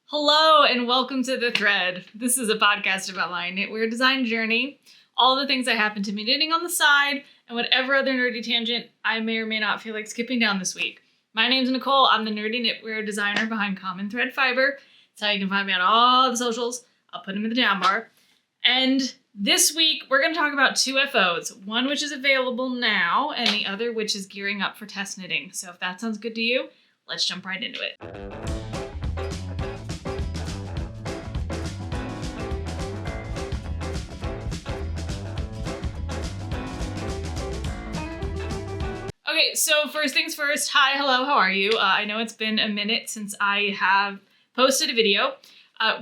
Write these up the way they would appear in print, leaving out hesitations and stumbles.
Hello and welcome to The Thread. This is a podcast about my knitwear design journey, all the things that happen to me knitting on the side, and whatever other nerdy tangent I may or may not feel like skipping down this week. My name's Nicole. I'm the nerdy knitwear designer behind Common Thread Fiber. That's how you can find me on all the socials. I'll put them in the down bar. And this week, we're going to talk about two FOs, one which is available now, and the other which is gearing up for test knitting. So if that sounds good to you, let's jump right into it. Okay, so first things first, hi, hello, how are you? I know it's been a minute since I have posted a video.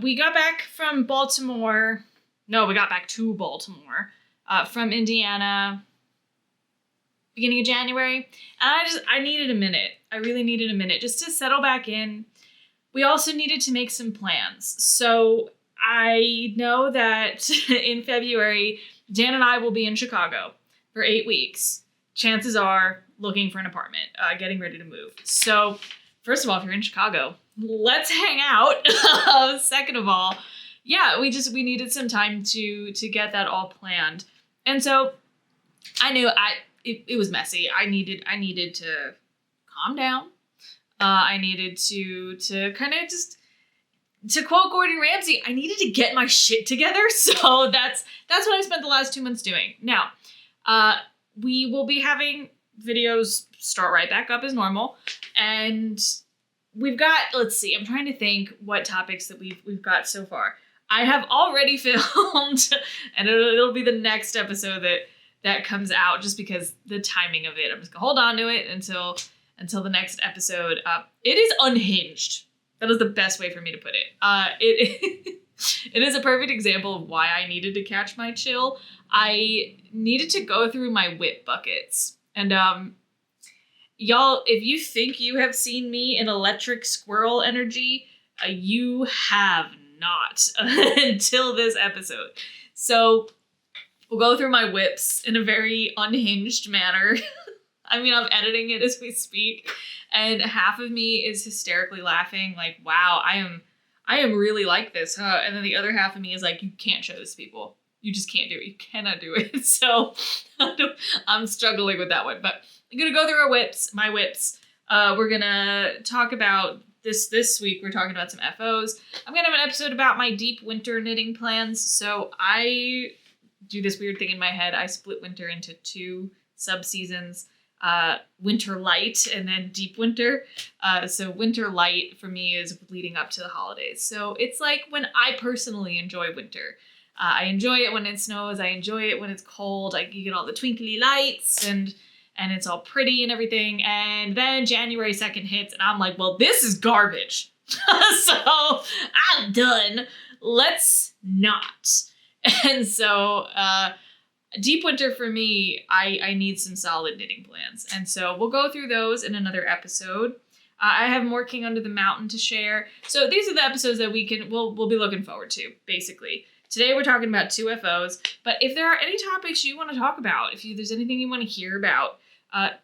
We got back from Baltimore. No, we got back to Baltimore from Indiana beginning of January. And I needed a minute. I really needed a minute just to settle back in. We also needed to make some plans. So I know that in February, Dan and I will be in Chicago for 8 weeks. Chances are looking for an apartment, getting ready to move. So first of all, if you're in Chicago, let's hang out. Second of all, yeah, we needed some time to get that all planned. And so I knew it was messy. I needed to calm down. I needed to kind of just, to quote Gordon Ramsay, I needed to get my shit together. So that's what I spent the last 2 months doing. Now, we will be having videos start right back up as normal. And we've got, let's see, I'm trying to think what topics that we've got so far. I have already filmed, and it'll be the next episode that comes out just because the timing of it. I'm just gonna hold on to it until the next episode. It is unhinged. That is the best way for me to put it. It is a perfect example of why I needed to catch my chill. I needed to go through my whip buckets. And y'all, if you think you have seen me in electric squirrel energy, you have not until this episode. So we'll go through my whips in a very unhinged manner. I mean, I'm editing it as we speak, and half of me is hysterically laughing like, wow, I am really like this, huh? And then the other half of me is like, you can't show this to people. You just can't do it. You cannot do it. So I'm struggling with that one. But I'm going to go through my whips. We're going to talk about this week. We're talking about some FOs. I'm going to have an episode about my deep winter knitting plans. So I do this weird thing in my head. I split winter into two sub-seasons. Winter light and then deep winter. So winter light for me is leading up to the holidays. So it's like when I personally enjoy winter. I enjoy it when it snows. I enjoy it when it's cold. You get all the twinkly lights and it's all pretty and everything. And then January 2nd hits and I'm like, well, this is garbage. So I'm done. Let's not. And so deep winter for me, I need some solid knitting plans. And so we'll go through those in another episode. I have more King Under the Mountain to share. So these are the episodes that we'll be looking forward to, basically. Today we're talking about two FOs, but if there are any topics you want to talk about, if there's anything you want to hear about,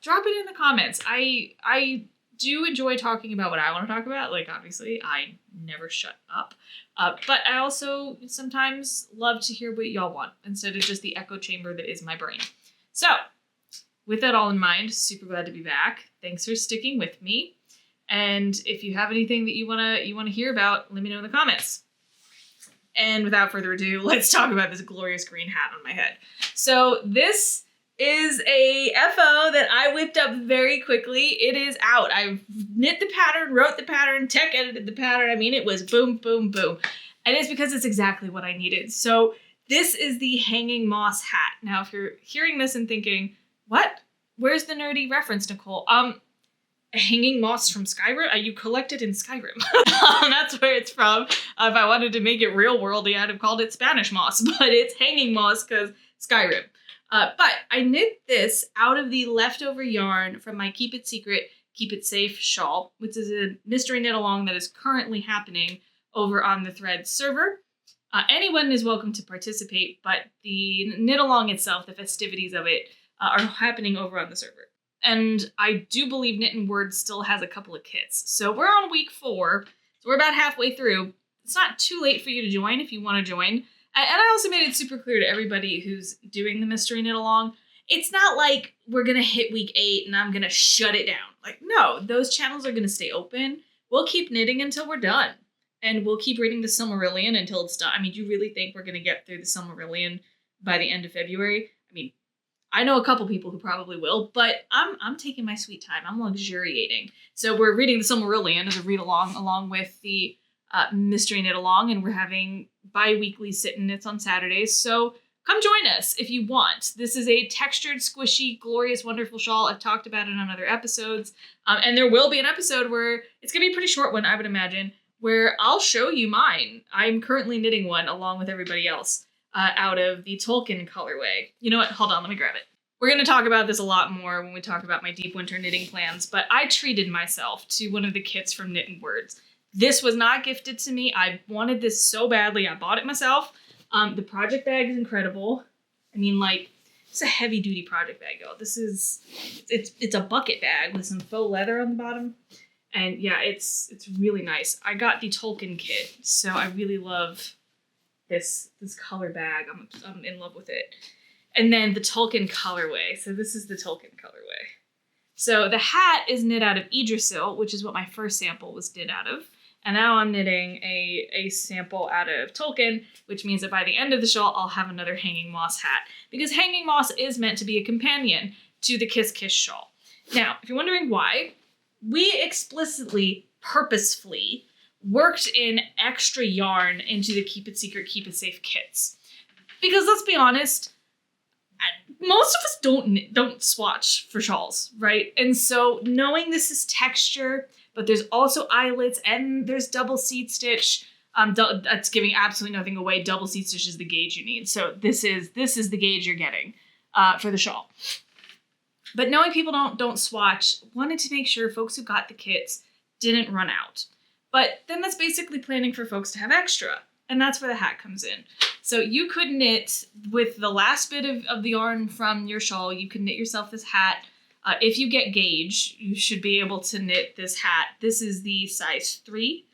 drop it in the comments. I do enjoy talking about what I want to talk about. Like, obviously, I never shut up. But I also sometimes love to hear what y'all want instead of just the echo chamber that is my brain. So, with that all in mind, super glad to be back. Thanks for sticking with me. And if you have anything that you wanna hear about, let me know in the comments. And without further ado, let's talk about this glorious green hat on my head. So this is a FO that I whipped up very quickly. It is out. I've knit the pattern, wrote the pattern, tech edited the pattern. I mean, it was boom, boom, boom. And it's because it's exactly what I needed. So this is the hanging moss hat. Now, if you're hearing this and thinking, what? Where's the nerdy reference, Nicole? Hanging moss from Skyrim? You collect it in Skyrim. That's where it's from. If I wanted to make it real worldy, I'd have called it Spanish moss, but it's hanging moss because Skyrim. But I knit this out of the leftover yarn from my Keep It Secret, Keep It Safe shawl, which is a mystery knit along that is currently happening over on the Thread server. Anyone is welcome to participate, but the knit along itself, the festivities of it, are happening over on the server. And I do believe Knit and Word still has a couple of kits. So we're on week 4, So we're about halfway through. It's not too late for you to join if you want to join. And I also made it super clear to everybody who's doing the mystery knit along, it's not like we're going to hit week 8 and I'm going to shut it down. Like, no, those channels are going to stay open. We'll keep knitting until we're done. And we'll keep reading the Silmarillion until it's done. I mean, do you really think we're going to get through the Silmarillion by the end of February? I mean, I know a couple people who probably will, but I'm taking my sweet time. I'm luxuriating. So we're reading the Silmarillion as a read along with the mystery knit along, and we're having bi-weekly sit and knits on Saturdays. So come join us if you want. This is a textured, squishy, glorious, wonderful shawl. I've talked about it on other episodes. And there will be an episode where it's going to be a pretty short one, I would imagine, where I'll show you mine. I'm currently knitting one along with everybody else out of the Tolkien colorway. You know what? Hold on, let me grab it. We're going to talk about this a lot more when we talk about my deep winter knitting plans, but I treated myself to one of the kits from Knit and Words. This was not gifted to me. I wanted this so badly. I bought it myself. The project bag is incredible. I mean, like, it's a heavy duty project bag, y'all. It's a bucket bag with some faux leather on the bottom. And yeah, it's really nice. I got the Tolkien kit, so I really love this color bag. I'm in love with it. And then the Tolkien colorway. So this is the Tolkien colorway. So the hat is knit out of Yggdrasil, which is what my first sample was knit out of. And now I'm knitting a sample out of Tolkien, which means that by the end of the shawl, I'll have another hanging moss hat. Because hanging moss is meant to be a companion to the Kiss Kiss shawl. Now, if you're wondering why, we explicitly, purposefully worked in extra yarn into the Keep It Secret, Keep It Safe kits. Because let's be honest, most of us don't swatch for shawls, right? And so knowing this is texture, but there's also eyelets and there's double seed stitch, that's giving absolutely nothing away. Double seed stitch is the gauge you need. So this is the gauge you're getting for the shawl. But knowing people don't swatch, wanted to make sure folks who got the kits didn't run out. But then that's basically planning for folks to have extra. And that's where the hat comes in. So you could knit with the last bit of the yarn from your shawl, you could knit yourself this hat. If you get gauge, you should be able to knit this hat. This is the size 3.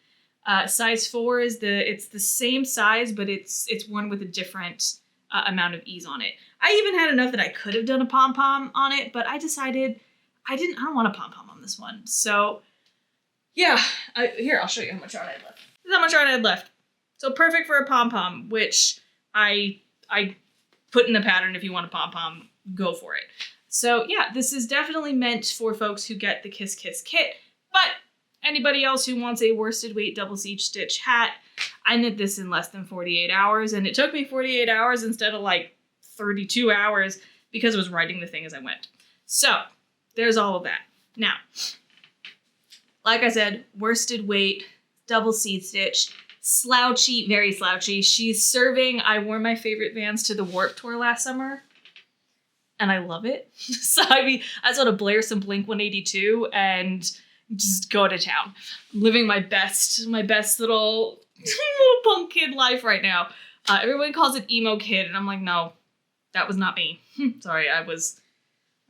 Size 4 is it's the same size, but it's worn with a different amount of ease on it. I even had enough that I could have done a pom-pom on it, but I decided I don't want a pom-pom on this one. So yeah, here, I'll show you how much yarn I had left. This is how much yarn I had left. So perfect for a pom-pom, which I put in the pattern. If you want a pom-pom, go for it. So yeah, this is definitely meant for folks who get the Kiss Kiss kit, but anybody else who wants a worsted weight double seed stitch hat, I knit this in less than 48 hours, and it took me 48 hours instead of like 32 hours because I was writing the thing as I went. So there's all of that. Now, like I said, worsted weight, double seed stitch, slouchy, very slouchy. She's serving, I wore my favorite Vans to the Warp Tour last summer, and I love it. So I mean, I just want to blare some Blink-182 and just go to town. I'm living my best little punk kid life right now. Everyone calls it emo kid, and I'm like, no, that was not me. Sorry, I was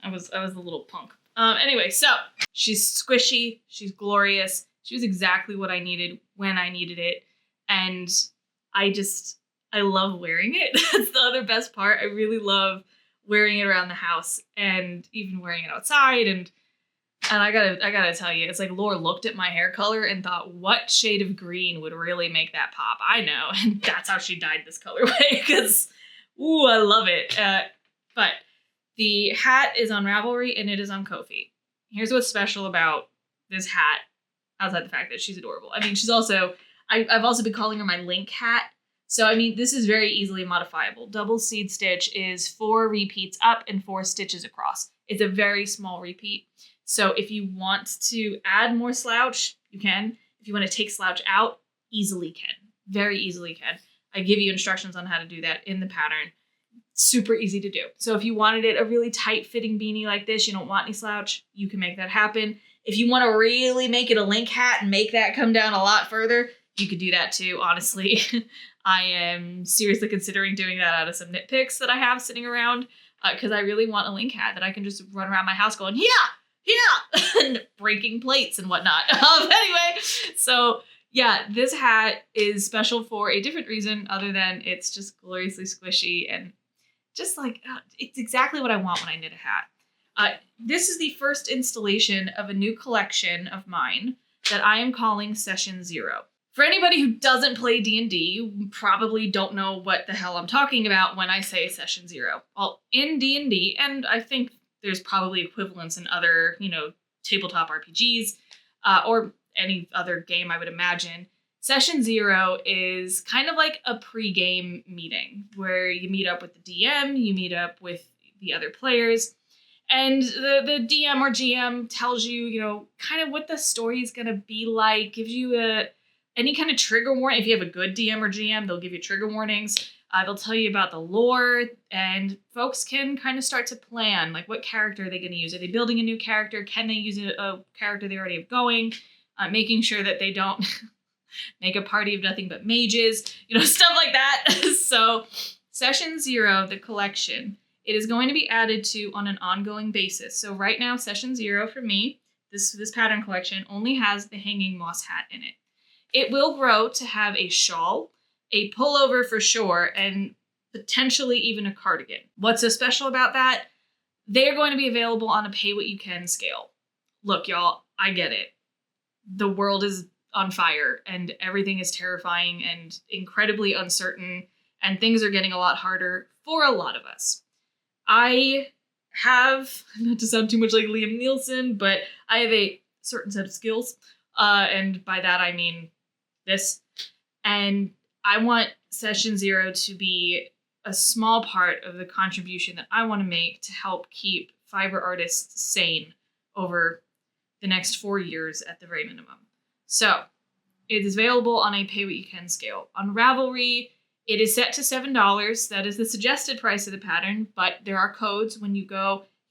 the little punk. Anyway, so she's squishy, she's glorious. She was exactly what I needed when I needed it. And I love wearing it. That's the other best part. I really love wearing it around the house and even wearing it outside. And I gotta tell you, it's like Laura looked at my hair color and thought, what shade of green would really make that pop? I know. And that's how she dyed this colorway, because, ooh, I love it. But the hat is on Ravelry and it is on Ko-fi. Here's what's special about this hat, outside the fact that she's adorable. I mean, she's also, I've also been calling her my link hat. So, I mean, this is very easily modifiable. Double seed stitch is 4 repeats up and 4 stitches across. It's a very small repeat. So if you want to add more slouch, you can. If you want to take slouch out, easily can. Very easily can. I give you instructions on how to do that in the pattern. Super easy to do. So if you wanted it a really tight fitting beanie like this, you don't want any slouch, you can make that happen. If you want to really make it a link hat and make that come down a lot further, you could do that too, honestly. I am seriously considering doing that out of some knit picks that I have sitting around, because I really want a link hat that I can just run around my house going, yeah, and breaking plates and whatnot. Anyway, so Yeah, this hat is special for a different reason other than it's just gloriously squishy and just like, it's exactly what I want when I knit a hat. This is the first installation of a new collection of mine that I am calling Session 0. For anybody who doesn't play D&D, you probably don't know what the hell I'm talking about when I say Session 0. Well, in D&D, and I think there's probably equivalents in other, tabletop RPGs, or any other game I would imagine, Session 0 is kind of like a pre-game meeting where you meet up with the DM, you meet up with the other players, and the DM or GM tells you, kind of what the story is going to be like, gives you any kind of trigger warning. If you have a good DM or GM, they'll give you trigger warnings. They'll tell you about the lore, and folks can kind of start to plan, like, what character are they going to use? Are they building a new character? Can they use a character they already have going? Making sure that they don't make a party of nothing but mages, stuff like that. So Session 0, the collection, it is going to be added to on an ongoing basis. So right now, Session 0 for me, this pattern collection only has the hanging moss hat in it. It will grow to have a shawl, a pullover for sure, and potentially even a cardigan. What's so special about that? They're going to be available on a pay-what-you-can scale. Look, y'all, I get it. The world is on fire, and everything is terrifying and incredibly uncertain, and things are getting a lot harder for a lot of us. I have, not to sound too much like Liam Neeson, but I have a certain set of skills, and by that I mean this, and I want Session 0 to be a small part of the contribution that I want to make to help keep fiber artists sane over the next 4 years at the very minimum. So it is available on a pay-what-you-can scale. On Ravelry, it is set to $7. That is the suggested price of the pattern, but there are codes when you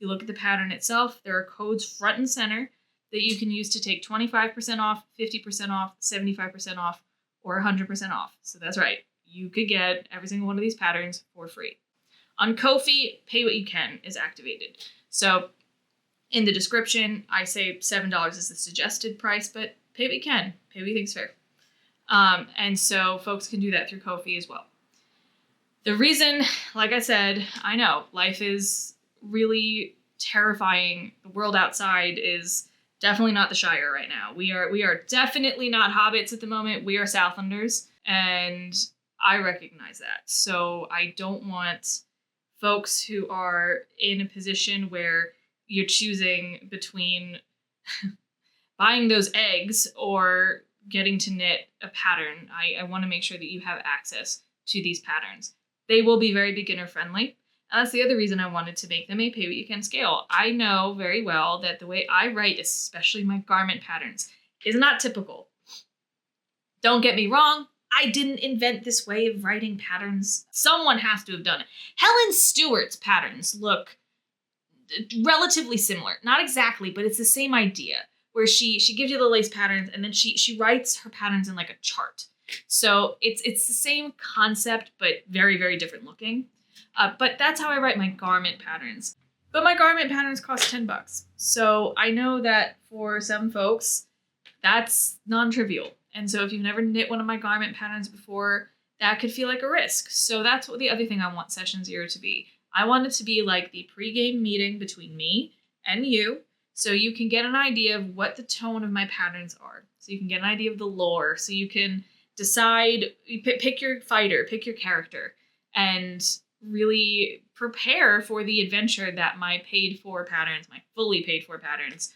look at the pattern itself. There are codes front and center that you can use to take 25% off, 50% off, 75% off, or 100% off. So that's right. You could get every single one of these patterns for free. On Ko-fi, pay what you can is activated. So in the description, I say $7 is the suggested price, but pay what you can. Pay what you think's fair. And so folks can do that through Ko-fi as well. The reason, like I said, I know life is really terrifying. The world outside is definitely not the Shire right now. We are definitely not hobbits at the moment. We are Southlanders, and I recognize that. So I don't want folks who are in a position where you're choosing between buying those eggs or getting to knit a pattern. I want to make sure that you have access to these patterns. They will be very beginner friendly. And that's the other reason I wanted to make them a pay-what-you-can scale. I know very well that the way I write, especially my garment patterns, is not typical. Don't get me wrong, I didn't invent this way of writing patterns. Someone has to have done it. Helen Stewart's patterns look relatively similar. Not exactly, but it's the same idea, where she gives you the lace patterns and then she writes her patterns in like a chart. So it's the same concept, but very, very different looking. But that's how I write my garment patterns. But my garment patterns cost $10. So I know that for some folks, that's non-trivial. And so if you've never knit one of my garment patterns before, that could feel like a risk. So that's what the other thing I want Session 0 to be. I want it to be like the pre-game meeting between me and you, so you can get an idea of what the tone of my patterns are. So you can get an idea of the lore. So you can decide, pick your fighter, pick your character, and really prepare for the adventure that my paid-for patterns, my fully paid-for patterns,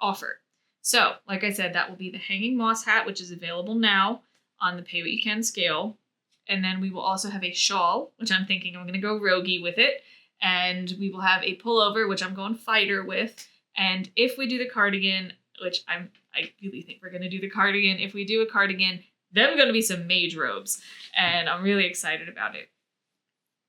offer. So, like I said, that will be the hanging moss hat, which is available now on the pay-what-you-can scale. And then we will also have a shawl, which I'm thinking I'm going to go roguey with it. And we will have a pullover, which I'm going fighter with. And if we do the cardigan, which I really think we're going to do the cardigan, if we do a cardigan, then going to be some mage robes. And I'm really excited about it.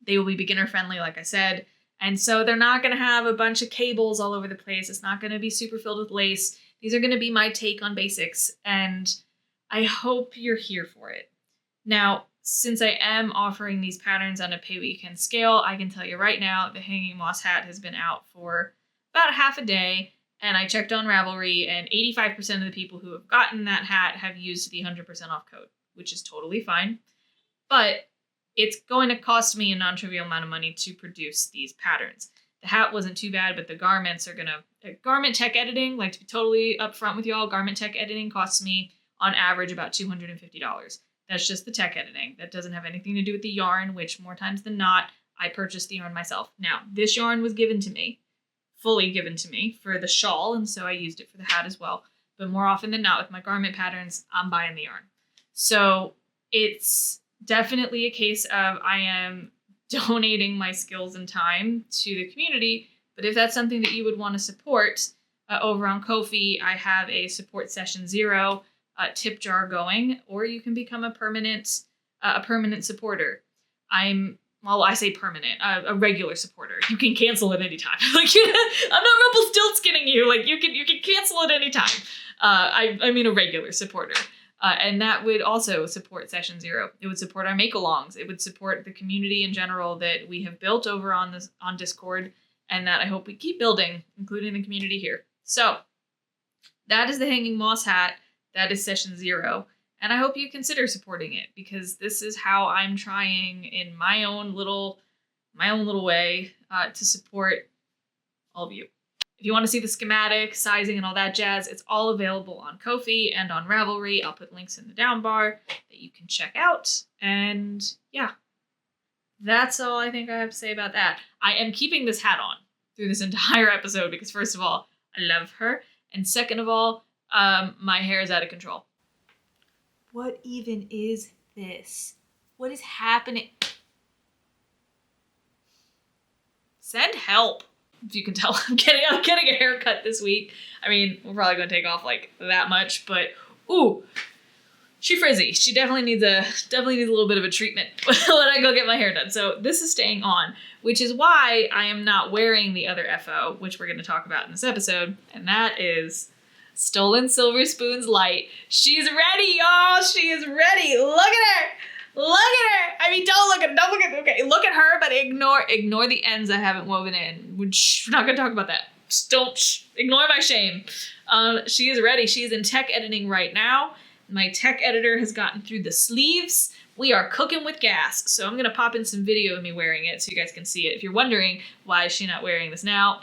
They will be beginner friendly, like I said. And so they're not going to have a bunch of cables all over the place. It's not going to be super filled with lace. These are going to be my take on basics. And I hope you're here for it. Now, since I am offering these patterns on a pay-what-you-can scale, I can tell you right now, the hanging moss hat has been out for about half a day. And I checked on Ravelry, and 85% of the people who have gotten that hat have used the 100% off code, which is totally fine. But it's going to cost me a non-trivial amount of money to produce these patterns. The hat wasn't too bad, but the garments are going to... Garment tech editing, like to be totally upfront with y'all, garment tech editing costs me on average about $250. That's just the tech editing. That doesn't have anything to do with the yarn, which more times than not, I purchased the yarn myself. Now, this yarn was given to me, fully given to me for the shawl, and so I used it for the hat as well. But more often than not, with my garment patterns, I'm buying the yarn. So it's definitely a case of I am donating my skills and time to the community. But if that's something that you would want to support, over on Ko-fi, I have a support session 0 tip jar going, or you can become a permanent supporter. I say permanent, a regular supporter. You can cancel at any time. Like, I'm not Rumpelstiltskinning you. Like, you can cancel at any time. I mean a regular supporter. And that would also support session 0. It would support our make-alongs. It would support the community in general that we have built over on Discord, and that I hope we keep building, including the community here. So that is the Hanging Moss hat. That is session 0. And I hope you consider supporting it, because this is how I'm trying in my own little way to support all of you. If you want to see the schematic, sizing, and all that jazz, it's all available on Ko-fi and on Ravelry. I'll put links in the down bar that you can check out. And yeah, that's all I think I have to say about that. I am keeping this hat on through this entire episode because, first of all, I love her. And second of all, my hair is out of control. What even is this? What is happening? Send help. If you can tell, I'm getting a haircut this week. I mean, we're probably going to take off like that much, but ooh, she frizzy. She definitely needs a little bit of a treatment when I go get my hair done. So this is staying on, which is why I am not wearing the other FO, which we're going to talk about in this episode, and that is Stolen Silver Spoon's Lite. She's ready, y'all. She is ready. Look at her. Look at her. I mean, don't look at, okay, look at her, but ignore the ends I haven't woven in. We're not going to talk about that. Just ignore my shame. She is ready. She is in tech editing right now. My tech editor has gotten through the sleeves. We are cooking with gas. So I'm going to pop in some video of me wearing it so you guys can see it. If you're wondering why is she not wearing this now,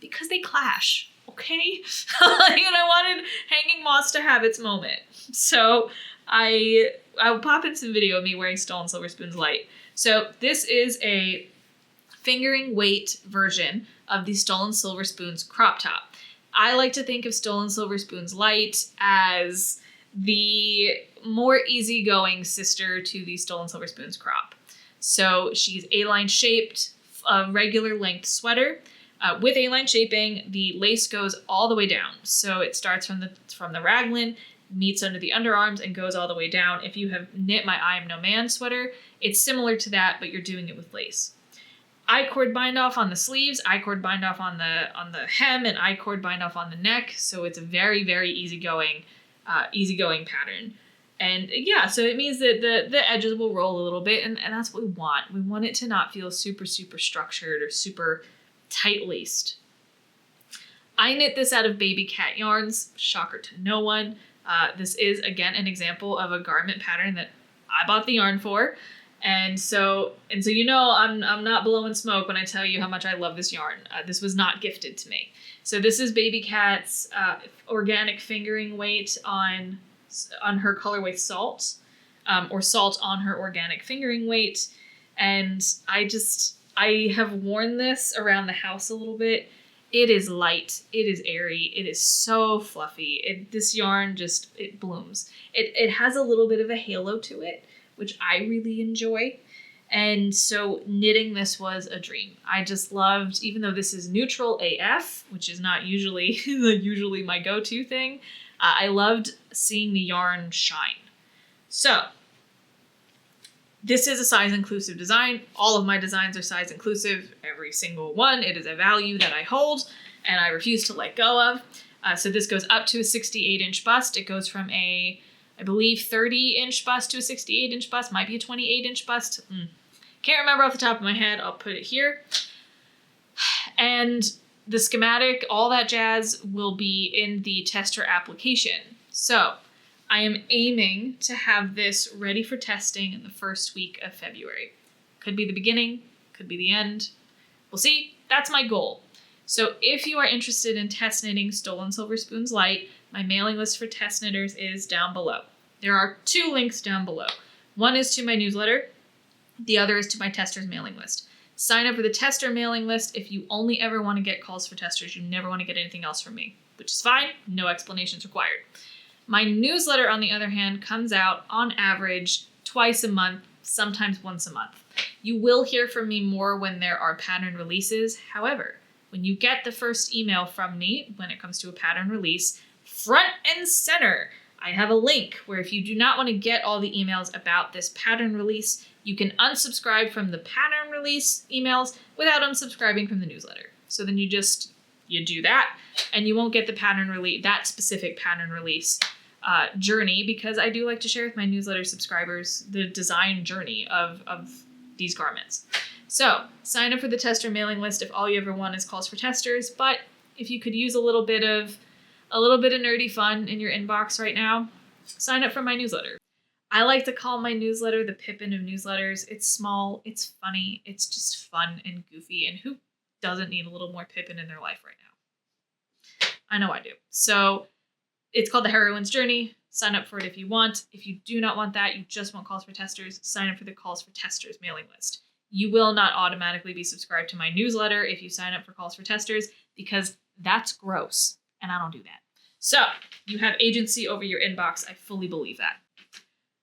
because they clash. Okay? And I wanted Hanging Moss to have its moment. So I will pop in some video of me wearing Stolen Silver Spoon's Lite. So this is a fingering weight version of the Stolen Silver Spoon's crop top. I like to think of Stolen Silver Spoon's Lite as the more easygoing sister to the Stolen Silver Spoon's crop. So she's A-line shaped, a regular length sweater. With A-line shaping, the lace goes all the way down. So it starts from the raglan, meets under the underarms, and goes all the way down. If you have knit my I Am No Man sweater, it's similar to that, but you're doing it with lace. I-cord bind off on the sleeves, I-cord bind off on the hem, and I-cord bind off on the neck. So it's a very, very easygoing pattern. And yeah, so it means that the edges will roll a little bit, and that's what we want. We want it to not feel super, super structured or super tight-laced. I knit this out of baby cat yarns, shocker to no one. This is, again, an example of a garment pattern that I bought the yarn for. And so you know I'm not blowing smoke when I tell you how much I love this yarn. This was not gifted to me. So this is Baby Cat's organic fingering weight on her colorway Salt, or Salt on her organic fingering weight. And I have worn this around the house a little bit. It is light. It is airy. It is so fluffy. This yarn it blooms. It has a little bit of a halo to it, which I really enjoy. And so knitting this was a dream. I just loved, even though this is neutral AF, which is not usually my go-to thing, I loved seeing the yarn shine. So this is a size inclusive design. All of my designs are size inclusive, every single one. It is a value that I hold and I refuse to let go of. So this goes up to a 68-inch bust. It goes from I believe 30-inch bust to a 68-inch bust, might be a 28-inch bust. Can't remember off the top of my head. I'll put it here. And The schematic, all that jazz, will be in the tester application. So I am aiming to have this ready for testing in the first week of February. Could be the beginning, could be the end. We'll see. That's my goal. So if you are interested in test knitting Stolen Silver Spoons Lite, my mailing list for test knitters is down below. There are 2 links down below. One is to my newsletter. The other is to my testers mailing list. Sign up for the tester mailing list if you only ever want to get calls for testers. You never want to get anything else from me, which is fine. No explanations required. My newsletter, on the other hand, comes out on average twice a month, sometimes once a month. You will hear from me more when there are pattern releases. However, when you get the first email from me, when it comes to a pattern release, front and center, I have a link where if you do not want to get all the emails about this pattern release, you can unsubscribe from the pattern release emails without unsubscribing from the newsletter. So then you do that, and you won't get the pattern release, that specific pattern release journey, because I do like to share with my newsletter subscribers the design journey of these garments. So sign up for the tester mailing list if all you ever want is calls for testers. But if you could use a little bit of nerdy fun in your inbox right now, sign up for my newsletter. I like to call my newsletter the Pippin of newsletters. It's small, it's funny, it's just fun and goofy, and who doesn't need a little more Pippin in their life right now? I know I do. So it's called The Heroine's Journey. Sign up for it if you want. If you do not want that, you just want calls for testers, sign up for the calls for testers mailing list. You will not automatically be subscribed to my newsletter if you sign up for calls for testers, because that's gross, and I don't do that. So you have agency over your inbox. I fully believe that.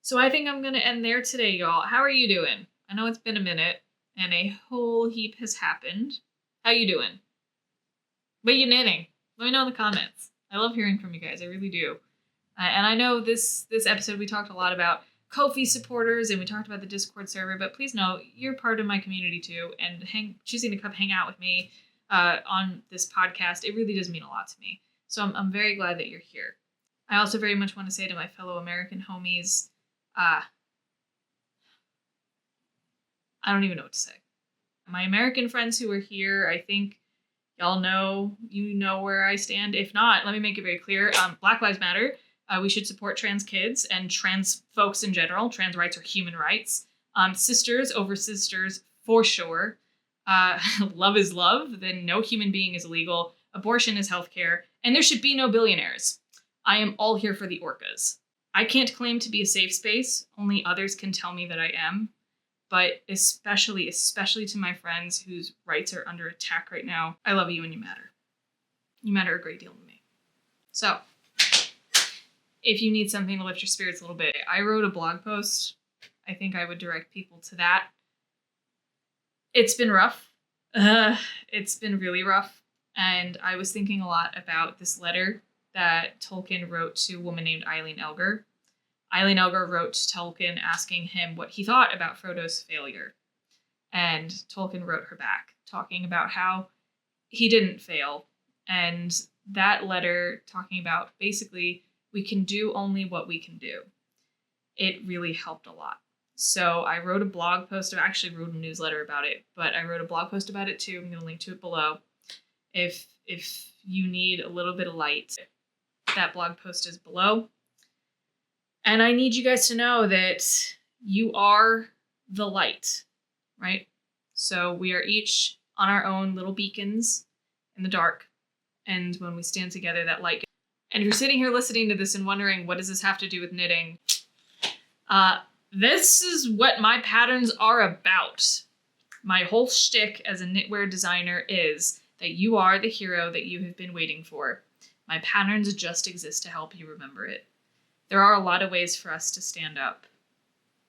So I think I'm going to end there today, y'all. How are you doing? I know it's been a minute, and a whole heap has happened. How you doing? What are you knitting? Let me know in the comments. I love hearing from you guys. I really do. And I know this episode we talked a lot about Ko-fi supporters, and we talked about the Discord server, but please know you're part of my community too, and choosing to come hang out with me on this podcast, it really does mean a lot to me. So I'm very glad that you're here. I also very much want to say to my fellow American homies, I don't even know what to say. My American friends who are here, I think y'all know, you know where I stand. If not, let me make it very clear. Black Lives Matter. We should support trans kids and trans folks in general. Trans rights are human rights. Sisters over sisters, for sure. Love is love. Then no human being is illegal. Abortion is healthcare. And there should be no billionaires. I am all here for the orcas. I can't claim to be a safe space. Only others can tell me that I am. But especially to my friends whose rights are under attack right now, I love you and you matter. You matter a great deal to me. So, if you need something to lift your spirits a little bit, I wrote a blog post. I think I would direct people to that. It's been rough. It's been really rough. And I was thinking a lot about this letter that Tolkien wrote to a woman named Eileen Elgar. Eileen Elgar wrote to Tolkien asking him what he thought about Frodo's failure. And Tolkien wrote her back, talking about how he didn't fail. And that letter talking about basically, we can do only what we can do. It really helped a lot. So I wrote a blog post, I actually wrote a newsletter about it, but I wrote a blog post about it too. I'm going to link to it below. If you need a little bit of light, that blog post is below. And I need you guys to know that you are the light, right? So we are each on our own little beacons in the dark. And when we stand together, that light. And if you're sitting here listening to this and wondering, what does this have to do with knitting? This is what my patterns are about. My whole shtick as a knitwear designer is that you are the hero that you have been waiting for. My patterns just exist to help you remember it. There are a lot of ways for us to stand up.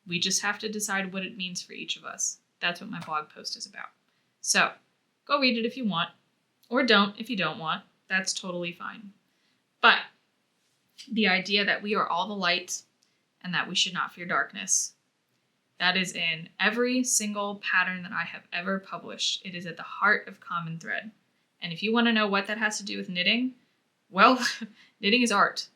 We just have to decide what it means for each of us. That's what my blog post is about. So, go read it if you want, or don't if you don't want. That's totally fine. But the idea that we are all the light and that we should not fear darkness, that is in every single pattern that I have ever published. It is at the heart of Common Thread. And if you want to know what that has to do with knitting, well, knitting is art.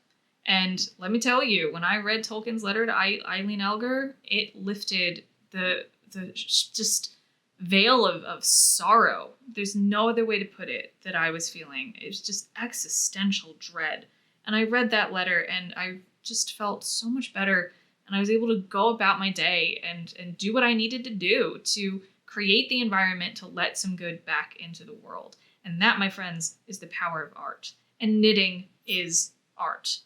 And let me tell you, when I read Tolkien's letter to Eileen Elgar, it lifted the veil of sorrow. There's no other way to put it that I was feeling. It was just existential dread. And I read that letter and I just felt so much better. And I was able to go about my day and do what I needed to do to create the environment to let some good back into the world. And that, my friends, is the power of art. And knitting is art.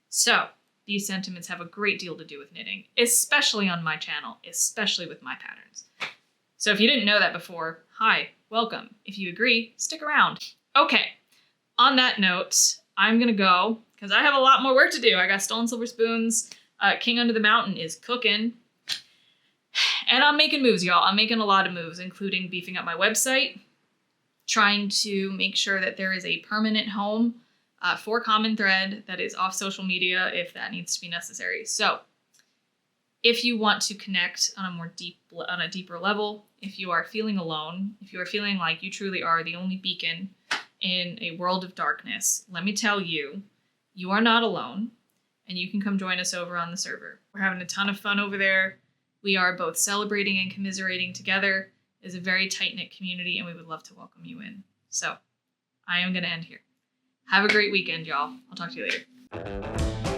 So these sentiments have a great deal to do with knitting, especially on my channel, especially with my patterns. So if you didn't know that before, hi, welcome. If you agree, stick around. Okay, on that note, I'm gonna go, because I have a lot more work to do. I got stolen silver spoons, King Under the Mountain is cooking, and I'm making moves, y'all. I'm making a lot of moves, including beefing up my website, trying to make sure that there is a permanent home for Common Thread that is off social media if that needs to be necessary. So if you want to connect on a deeper level, if you are feeling alone, if you are feeling like you truly are the only beacon in a world of darkness, let me tell you, you are not alone, and you can come join us over on the server. We're having a ton of fun over there. We are both celebrating and commiserating together. It's a very tight-knit community, and we would love to welcome you in. So I am going to end here. Have a great weekend, y'all. I'll talk to you later.